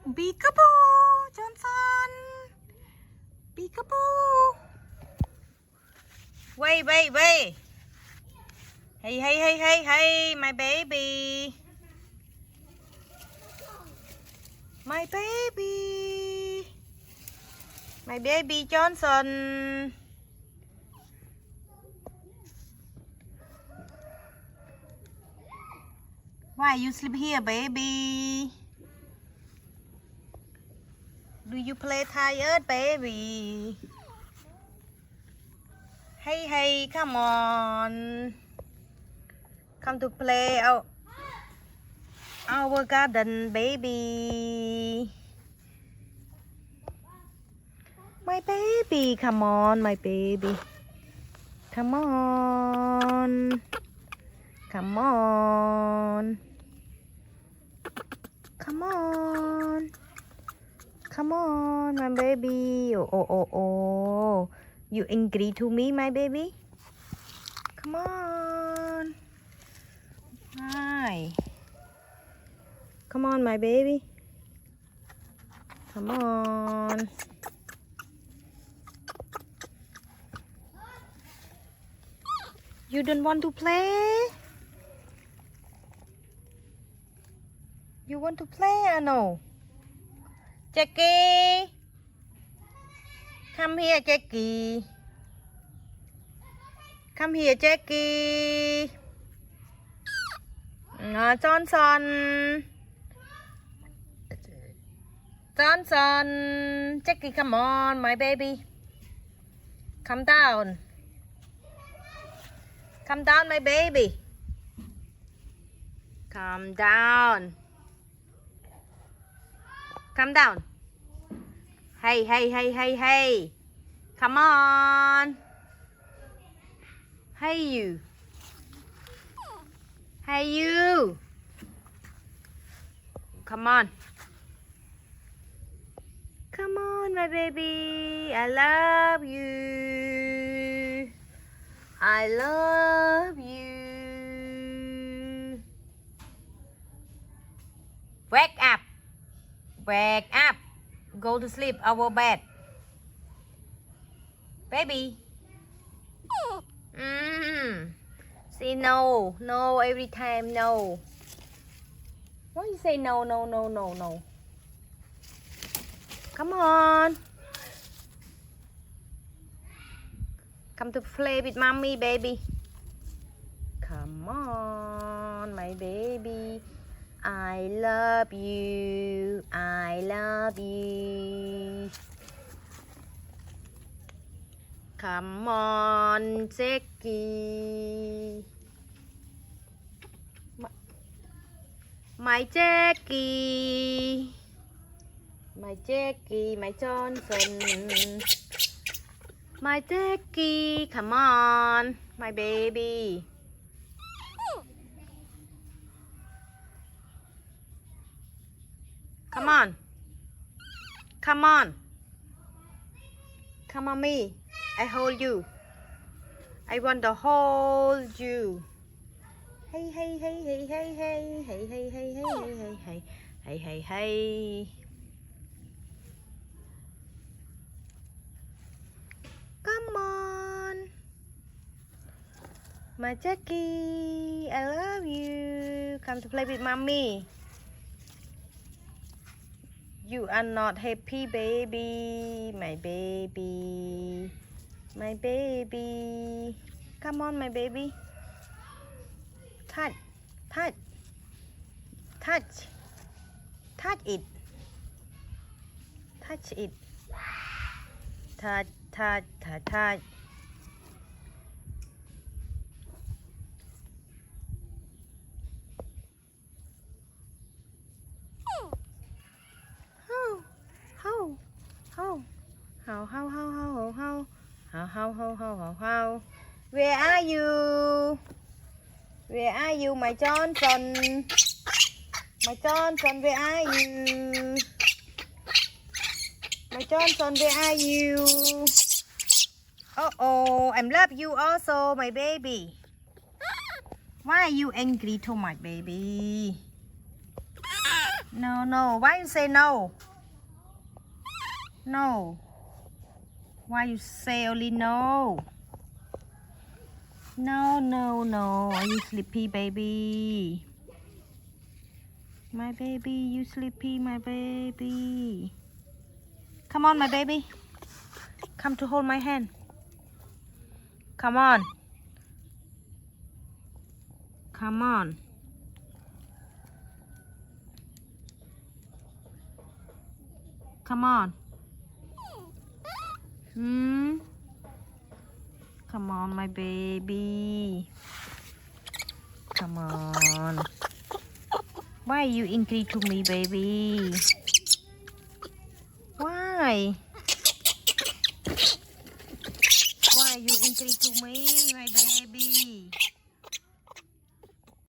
Peekaboo, Johnson. Peekaboo. Wait. Hey, my baby. My baby. My baby Johnson. Why you sleep here, baby? Do you play tired, baby? Hey, come on. Come to play our garden, baby. My baby, come on, my baby. Come on. Come on. Come on. Come on, my baby. Oh. You angry to me, my baby? Come on. Hi. Come on, my baby. Come on. You don't want to play? You want to play or no? Jackie. Come here, Jackie. Come here, Jackie. Johnson. Jackie, come on, my baby. Come down. Come down, my baby. Come down. Come down. Hey. Come on. Hey, you. Hey, you. Come on. Come on, my baby. I love you. I love you. Wake up. Wake up. Go to sleep, our bed. Baby. Say no. No, every time, no. Why you say no? Come on. Come to play with mommy, baby. Come on, my baby. I love you. I love you. Come on, Jackie. My Jackie. My Jackie, my Johnson. My Jackie, come on, my baby. Come on. Come on. Come on me. I hold you. I want to hold you. Hey. Come on. My Jackie, I love you. Come to play with mommy. You are not happy, baby. My baby. My baby. Come on, my baby. Touch it. Touch. How. Where are you? Where are you, my Johnson? My Johnson, where are you? My Johnson, where are you? Oh, I love you also, my baby. Why are you angry too much, baby? No, no. Why you say no? No. Why you say only no? No, no, no. Are you sleepy, baby? My baby, you sleepy, my baby. Come on, my baby. Come to hold my hand. Come on. Come on. Come on. Come on, my baby. Come on. Why you angry to me, baby? Why? Why you angry to me, my baby?